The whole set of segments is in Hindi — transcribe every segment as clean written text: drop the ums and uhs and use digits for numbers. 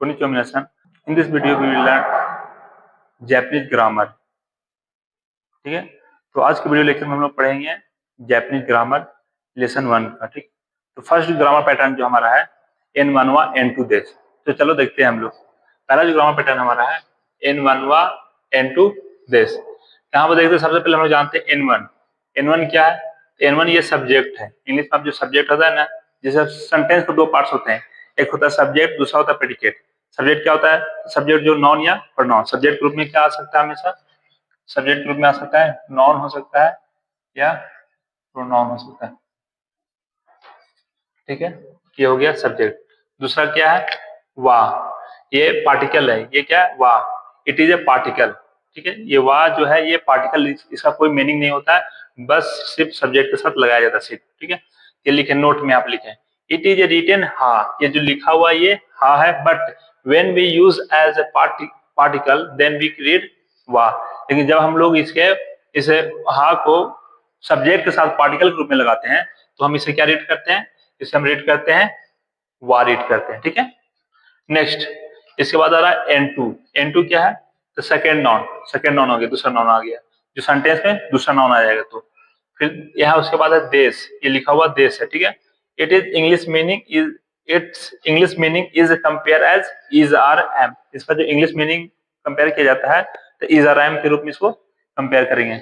Konnichiwa minasan. In this video we will learn Japanese grammar. ठीक है, तो आज के वीडियो लेक्चर में हम लोग पढ़ेंगे जापानीज ग्रामर लेसन 1 का। ठीक, तो फर्स्ट ग्रामर पैटर्न जो हमारा है N1 N2 देश। तो चलो देखते हैं हम लोग। पहला जो ग्रामर पैटर्न हमारा है N1 N2 देश। यहाँ पर देखते हैं, सबसे पहले हम लोग जानते हैं N1 क्या है। N1 ये सब्जेक्ट है। इंग्लिश में जो सब्जेक्ट होता है ना, जैसे सेंटेंस के दो पार्ट्स होते हैं, एक होता है सब्जेक्ट, दूसरा होता है प्रेडिकेट। सब्जेक्ट क्या होता है? सब्जेक्ट जो नॉन या प्रोनाउन। सब्जेक्ट ग्रुप में क्या आ सकता है? हमेशा सब्जेक्ट ग्रुप में आ सकता है नॉन हो सकता है या प्रोनाउन हो सकता है। ठीक है, ये हो गया सब्जेक्ट। दूसरा क्या है? वाह, ये पार्टिकल है। ये क्या है? वाह, इट इज ए पार्टिकल। ठीक है, ये वाह जो है ये पार्टिकल, इसका कोई मीनिंग नहीं होता है, बस सिर्फ सब्जेक्ट के साथ लगाया जाता है सिर्फ। ठीक है, ये लिखे नोट में आप लिखें, इट इज ए रिटन हा। ये जो लिखा हुआ ये हा है, but when we use as a particle then we read वाह। लेकिन जब हम लोग इसे हा को सब्जेक्ट के साथ पार्टिकल के रूप में लगाते हैं तो हम इसे क्या रीड करते हैं? इसे हम रीड करते हैं वाह रीड करते हैं। ठीक है, नेक्स्ट इसके बाद आ रहा है N2 क्या है? तो सेकेंड नाउन हो गया, दूसरा नाउन आ गया, जो सेंटेंस में दूसरा नाउन आ जाएगा। तो फिर यहाँ उसके बाद है देश, ये लिखा हुआ देश है। ठीक है, it's English meaning is compare as is are am. इसका जो इंग्लिश मीनिंग कंपेयर किया जाता है तो इज आर एम के रूप में इसको कंपेयर करेंगे।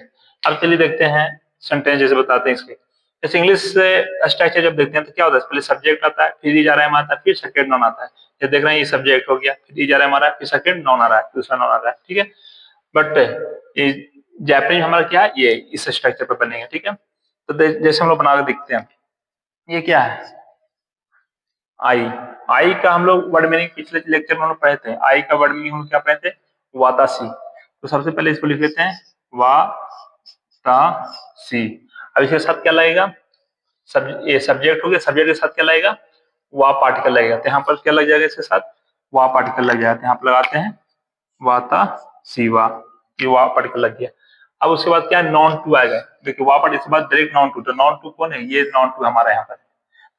अब चलिए देखते हैं सेंटेंस जैसे बताते हैं इसके। जैसे इंग्लिश से स्ट्रक्चर जब देखते हैं तो क्या होता है? पहले सब्जेक्ट आता है, फिर इज आर एम आता है, फिर सेकेंड नाउन आता है। ये देख रहे हैं, ये सब्जेक्ट हो गया, फिर इज आर एम आ रहा है, फिर सेकेंड नाउन आ रहा है, दूसरा नाउन आ रहा है। ठीक है, बट जापानीज हमारा क्या है? ये इस स्ट्रक्चर पर बनेगा। ठीक है, तो जैसे हम लोग बना के देखते हैं, ये क्या है? आई का हम लोग वर्ड मीनिंग पिछले लेक्चर में हम लोग पढ़े थे। आई का वर्ड मीनिंग हम क्या पढ़े थे? वातासी। तो सबसे पहले इसको लिख लेते हैं वातासी। अब इसके साथ क्या लगेगा? ये सब्जेक्ट हो गया, सब्जेक्ट के साथ क्या लगेगा? वा पार्टिकल लगेगा। तो यहाँ पर क्या लग जाएगा? इसके साथ वा पार्टिकल लग जाता है। यहाँ पर लगाते हैं वाता सीवा, ये वा पार्टिकल लग गया। अब उसके बाद क्या? नॉन टू आएगा। देखिए वा पार्टिकल के बाद डायरेक्ट नॉन टू। तो नॉन टू कौन है? ये नॉन टू हमारा यहाँ पर।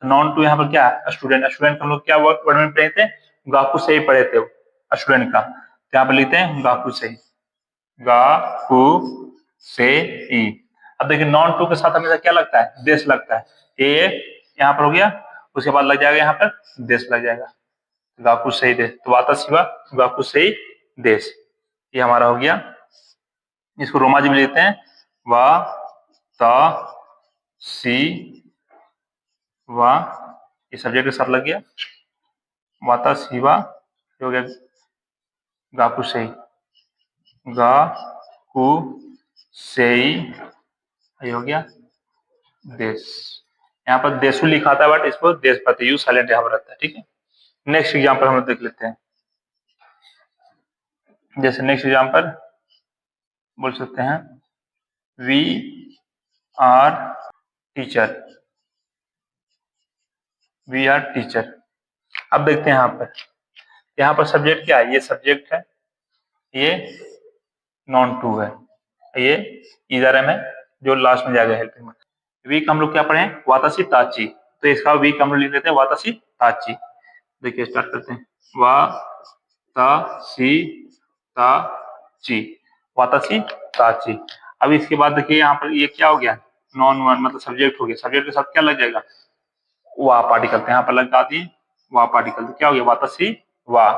नॉन टू यहाँ पर क्या है? स्टूडेंट हम लोग क्या वर्ड में पढ़े थे? गाकू से ही पढ़े थे स्टूडेंट का। तो यहाँ पर लिखते हैं गाकू से ही, गाकू से ही। अब देखिए नॉन टू के साथ हमेशा क्या लगता है? देश लगता है। ये यहाँ पर हो गया, उसके बाद लग जाएगा यहाँ पर देश लग जाएगा, गाकू से ही देश। तो वाता शिवा गाकू से ही देश, ये हमारा हो गया। इसको रोमाजी में लिखते हैं वा ता सी वा, ये सब्जेक्ट के साथ लग गया, वाता शिवा हो गया गाकू से ही, गाकू से ही, ये हो गया देश। यहाँ पर देशु लिखा था बट इसको देश पति यू साइलेंट यहाँ पर रहता है। ठीक है, नेक्स्ट एग्जाम्पल हम लोग देख लेते हैं। जैसे नेक्स्ट एग्जाम्पल बोल सकते हैं we are teacher, we are teacher. अब देखते हैं यहाँ पर सब्जेक्ट क्या है? ये सब्जेक्ट है, ये नॉन टू है, ये इधर है जो लास्ट में जाएगा हेल्पिंग में। वीक हम लोग क्या पढ़े? वातासी ताची। तो इसका वीक हम लोग लिख देते हैं वातासी ताची। देखिए स्टार्ट करते हैं वातासी ताची, वातासी ताची। अब इसके बाद देखिए यहाँ पर ये क्या हो गया? नॉन वन, मतलब सब्जेक्ट हो गया। सब्जेक्ट के साथ क्या लग जाएगा? वाह पार्टिकल। तो यहाँ पर लगा दिए वाह पार्टिकल, तो क्या हो गया? वातासी वाह।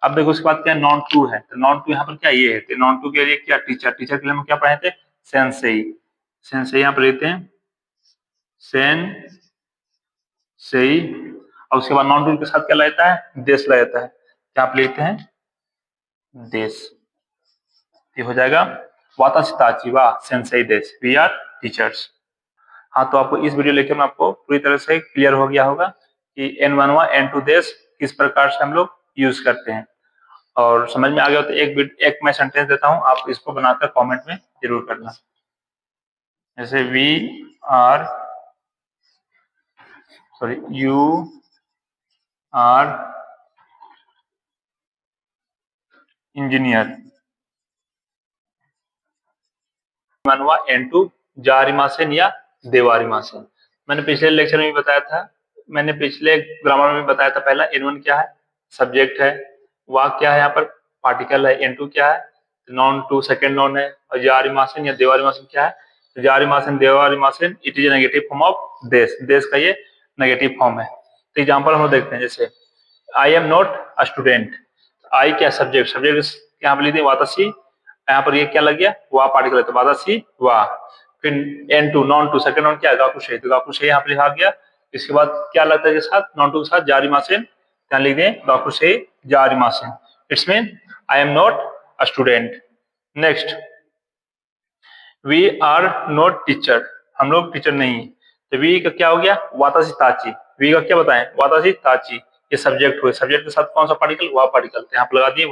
अब देखो उसके बाद क्या? नॉन टू है। तो नॉन टू यहाँ पर क्या ये है? तो नॉन टू के लिए क्या? टीचर। टीचर के लिए हम क्या पढ़े थे? सेंसेई। सेंसेई यहाँ पर लेते हैं सेन सही। और उसके बाद नॉन टू के साथ क्या लगता है? देश लगता है। क्या आप लेते हैं? देश, ये हो जाएगा वातासी वा सेंसेई देश, वी आर टीचर्स। हाँ, तो आपको इस वीडियो लेकर में आपको पूरी तरह से क्लियर हो गया होगा कि N1 N2 देश किस प्रकार से हम लोग यूज करते हैं। और समझ में आ गया तो एक मैं सेंटेंस देता हूँ, आप इसको बनाकर कमेंट में जरूर करना। जैसे यू आर इंजीनियर, मनवा N2 जारिमासेन या देवारिमासेन। मैंने पिछले लेक्चर में भी बताया था, मैंने पिछले ग्रामर में बताया था पहला N1 क्या है? सब्जेक्ट है, वा क्या है यहाँ पर पार्टिकल है, एन टू क्या है नॉन टू सेकेंड नॉन है, और जारिमासन या देवारिमासन क्या है, तो जारिमासन देवारिमासन it is negative form of देश, देश का ये नेगेटिव फॉर्म है। तो एग्जाम्पल हम लोग देखते हैं, जैसे I am not a student, I क्या सब्जेक्ट, सब्जेक्ट यहाँ पर लिखते हैं वातासी, यहाँ पर ये क्या लग गया वा पार्टिकल है तो वातासी वा। फिर N two noun two second noun क्या है गाकुशे, तो गाकुशे यहाँ पर लिखा गया। इसके बाद क्या लगता है के साथ नॉन टू के साथ जारिमासेन, यहाँ लिख दें गाकुशे जारिमासेन, it's mean I am not a student. Next, we are not teacher, हम लोग टीचर नहीं है, तो वी का क्या हो गया वातासी ताची, वी का क्या बताएं वातासी ताची, ये सब्जेक्ट हुए, सब्जेक्ट के साथ कौन सा पार्टिकल वा पार्टिकल, तो यहाँ पर लगा दिए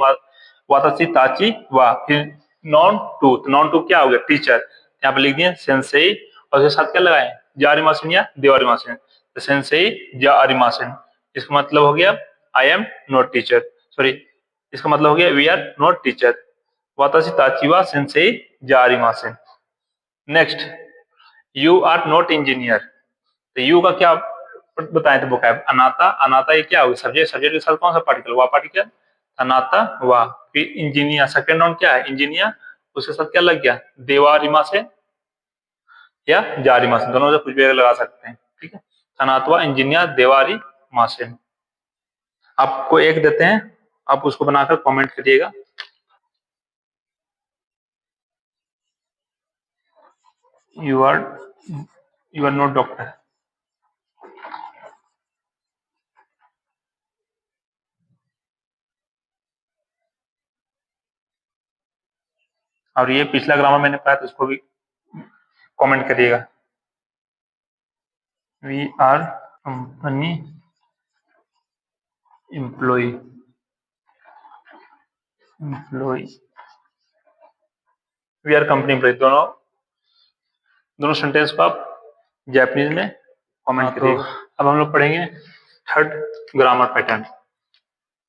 वातासी ताची वा। फिर नॉन टू, तो नॉन टू क्या हो गया टीचर, यहाँ पे लिख दिए सेंसेई, और उसके साथ क्या लगाए जारिमासन या देवारिमासन, तो सेंसेई जारिमासन, इसका मतलब हो गया I am not teacher, sorry इसका मतलब हो गया वी आर नॉट टीचर, वातासी ताची वा सेंसेई जारिमासन। Next, you are not engineer, तो यू का क्या बताएं तो वोकैब अनाता, अनाता ये क्या होगा सब्जेक्ट, सब्जेक्ट के साथ कौन सा पार्टिकल वा पार्टिकल, अनाता वा। फिर इंजीनियर सेकंड नाउन क्या है इंजीनियर, उसके साथ क्या लग गया देवारिमा से या जारिमा से, दोनों से कुछ भी लगा सकते हैं, ठीक है। अनातवा इंजीनियर देवारी मासे। आपको एक देते हैं, आप उसको बनाकर कमेंट करिएगा। यू आर नॉट डॉक्टर, और ये पिछला ग्रामर मैंने पढ़ा तो उसको भी कमेंट करिएगा। We are company employ, employ we are company employ, दोनों दोनों सेंटेंस को आप जापानीज में कमेंट करिएगा। अब हम लोग पढ़ेंगे third grammar pattern.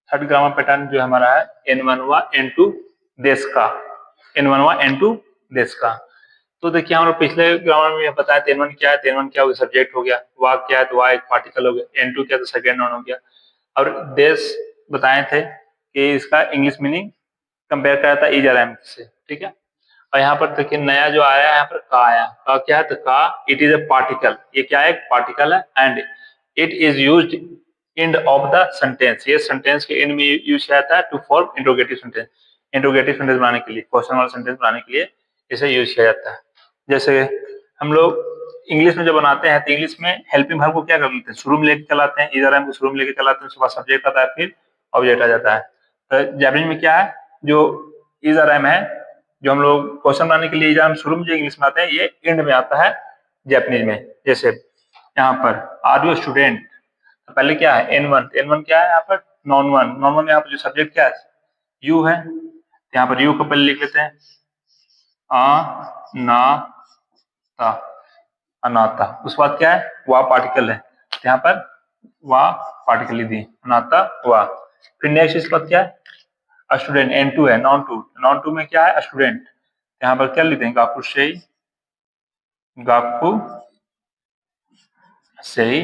Third grammar pattern जो हमारा है N1 वा N2 देश का, N1 वा N2 देश का। तो देखिए हम लोग पिछले ग्रामर में बताया N1 क्या है, N1 क्या हो गया सब्जेक्ट हो गया, वा क्या है तो वा एक पार्टिकल हो गया, N2 क्या तो सेकेंड नाउन हो गया। और देश बताए थे कि इसका इंग्लिश मीनिंग कंपेयर करा था इज आर से, ठीक है। और यहाँ पर देखिए नया जो आया है यहाँ पर का आया, का क्या है तो का इट इज ए पार्टिकल, ये क्या है पार्टिकल है, and it is used end of the sentence, ये सेंटेंस के एंड में यूज किया जाता है to form interrogative sentence, interrogative sentence बनाने के लिए, क्वेश्चन वाला सेंटेंस बनाने के लिए इसे यूज किया जाता है। जैसे हम लोग इंग्लिश में जब बनाते हैं तो इंग्लिश में हेल्पिंग वर्ब को क्या कर लेते हैं शुरू में लेके चलाते हैं, इधर को शुरू में लेके चलाते हैं, उसके बाद सब्जेक्ट आता है फिर ऑब्जेक्ट आ जाता है। तो जापानीज में क्या है जो इज आर एम है, जो हम लोग क्वेश्चन बनाने के लिए एग्जाम शुरू में जो इंग्लिश में आते हैं ये एंड में आता है जापानीज में। जैसे यहाँ पर आर यू स्टूडेंट, तो पहले क्या है N1, N1 क्या है यहाँ पर नॉन वन, नॉन वन में यहाँ पर जो सब्जेक्ट क्या है यू है, तो यहाँ पर यू को पहले लिख लेते हैं आ ना ता, अनाता। उसके बाद क्या है वा पार्टिकल है, तो यहाँ पर वा पार्टिकल लिख दिए अनाता वा। फिर नेक्स्ट इसके बाद क्या है स्टूडेंट, N2 है नॉन टू, नॉन टू में क्या है स्टूडेंट, यहाँ पर क्या लिख देंगे गाकू से, गाकू से ही।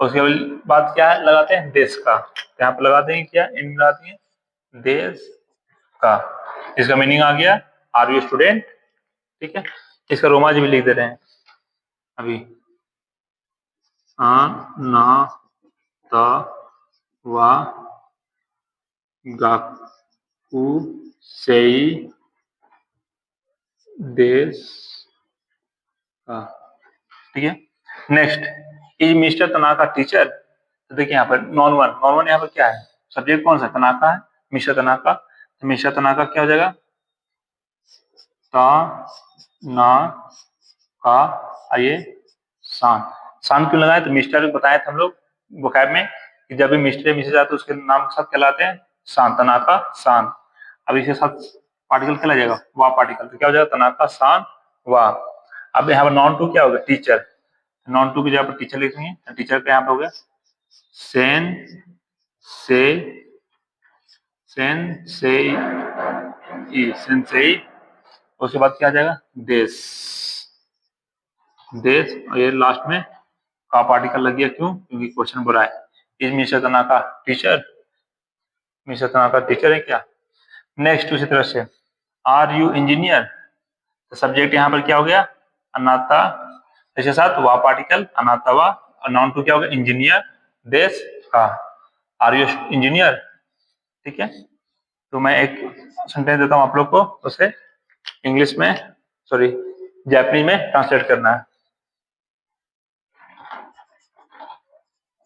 उसके बाद क्या है लगाते हैं देश का, यहाँ पर लगाते हैं क्या इन लगाते हैं देश का, इसका मीनिंग आ गया आर यू स्टूडेंट, ठीक है। इसका रोमाज भी लिख दे रहे हैं अभी आ ना ता वा गाकू से देश का, ठीक है। Next, is mister Tanaka teacher, तो देखिए यहाँ पर नॉन वन, नॉन वन यहाँ पर क्या है सब्जेक्ट कौन सा तनाका है, मिस्टर तनाका, तो मिस्टर तनाका क्या हो जाएगा ता ना का, आइए सान, सान क्यों लगाए तो मिस्टर बताए थे हम लोग वोकैब में कि जब भी मिस्टर मिसेज आते तो उसके नाम के साथ कहलाते हैं सान, तनाका सान। अब इसके साथ पार्टिकल क्या लग जाएगा वा पार्टिकल, तो क्या हो जाएगा तनाका सान वा। अब यहाँ पर नॉन टू क्या होगा टीचर, नॉन टू की जगह पर टीचर लिखेंगे, टीचर का यहाँ पर हो गया सेन से, सेन से ई, सेन से ई। उसके बाद क्या आ जाएगा देश, देश, और ये लास्ट में का पार्टिकल लग गया क्यों क्योंकि क्वेश्चन बोला है is mister Tanaka teacher, mister Tanaka teacher है क्या। नेक्स्ट उसी तरह से आर यू इंजीनियर, तो सब्जेक्ट यहाँ पर क्या हो गया अनाता, इसके साथ वा पार्टिकल अनातावा, और नाउन टू क्या हो गया इंजीनियर देश का, आर यू इंजीनियर। ठीक है, तो मैं एक सेंटेंस देता हूँ आप लोग को, उसे इंग्लिश में सॉरी जापानीज में ट्रांसलेट करना है।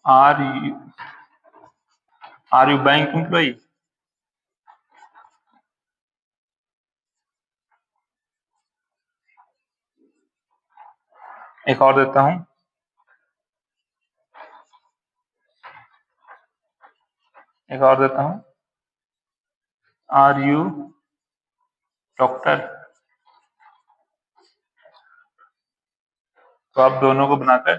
आर यू बैंक एम्प्लॉई, एक और देता हूं, एक और देता हूं, आर यू डॉक्टर। तो आप दोनों को बनाकर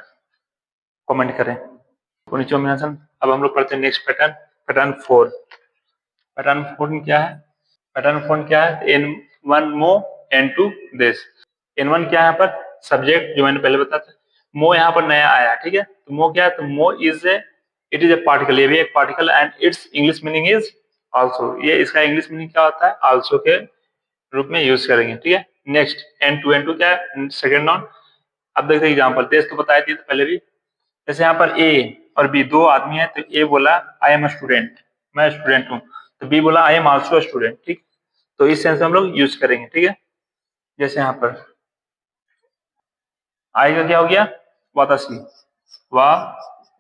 कमेंट करें। अब हम लोग पढ़ते हैं नेक्स्ट पैटर्न, पैटर्न 4। पैटर्न 4 में क्या है, पैटर्न 4 क्या है, एन वन मो एन टू दिस। एन वन क्या है यहाँ पर सब्जेक्ट, जो मैंने पहले बताया था। मो यहाँ पर नया आया, ठीक है, तो मो क्या है, तो मो is a, it is a particle, ये भी एक particle and it's English meaning is also. ये इसका इंग्लिश मीनिंग क्या होता है, आल्सो के रूप में यूज करेंगे। ठीक है, नेक्स्ट एन टू क्या है सेकेंड नाउन। अब देखते हैं एग्जाम्पल, देश तो बताया थी पहले भी। जैसे यहाँ पर ए और बी दो आदमी है, तो ए बोला आई एम अ स्टूडेंट, मैं स्टूडेंट हूँ, तो बी बोला आई एम आल्सो स्टूडेंट। ठीक, तो इस सेंस में हम लोग यूज करेंगे। ठीक है, जैसे यहाँ पर आई का क्या हो गया वातासी, वा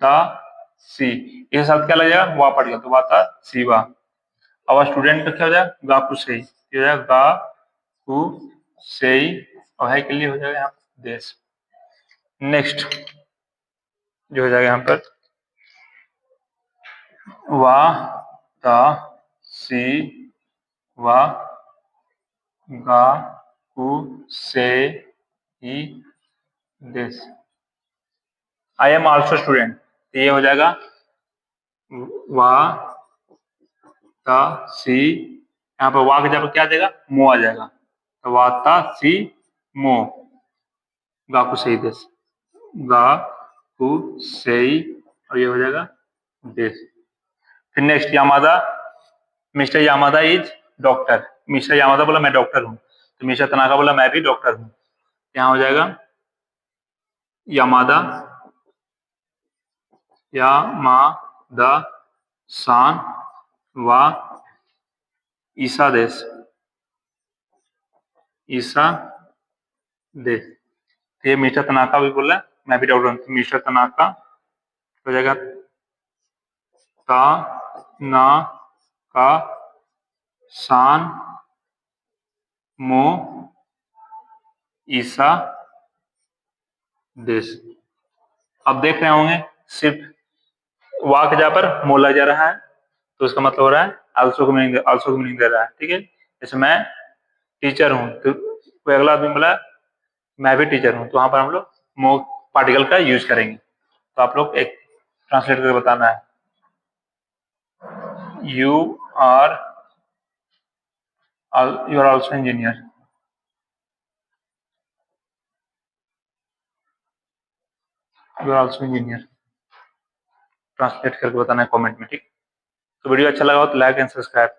ता सी, इसके साथ क्या लग जाएगा वा पड़ गया, तो वाता सी वा। अब स्टूडेंट का क्या हो जाएगा गा कु सही, हो जाएगा गा कु सही, और है के लिए हो जाएगा यहाँ देश। नेक्स्ट जो हो जाएगा यहाँ पर वा ता सी वा गा कु से ही this, I am also student, तो ये हो जाएगा वा ता सी, यहाँ पर वा के जगह क्या आ जाएगा मो आ जाएगा, तो वा ता सी मो, गा कु सही दिस, गा कु सही, और ये हो जाएगा दिस। फिर next Yamada, mister Yamada is doctor, mister Yamada बोला मैं डॉक्टर हूँ, तो मिस्टर तनाका बोला मैं भी डॉक्टर हूँ, यहाँ हो जाएगा यामादा यामादा सान वा ईसा देश, ईसा देश। ये मिस्टर तनाका भी बोला मैं भी डॉक्टर हूँ, मिस्टर तनाका हो जाएगा ता ना का सान मो ईसा देश। अब देख रहे होंगे सिर्फ वा के जगह पर मो लग जा रहा है, तो उसका मतलब हो रहा है आल्सो को मीनिंग दे रहा है। ठीक है, जैसे मैं टीचर हूँ, तो कोई अगला आदमी बोला मैं भी टीचर हूँ, तो वहां पर हम लोग मो पार्टिकल का यूज करेंगे। तो आप लोग एक ट्रांसलेट करके बताना है, you are also engineer, you are also engineer, translate करके बताना है कमेंट में। ठीक, तो वीडियो अच्छा लगा हो तो लाइक एंड सब्सक्राइब।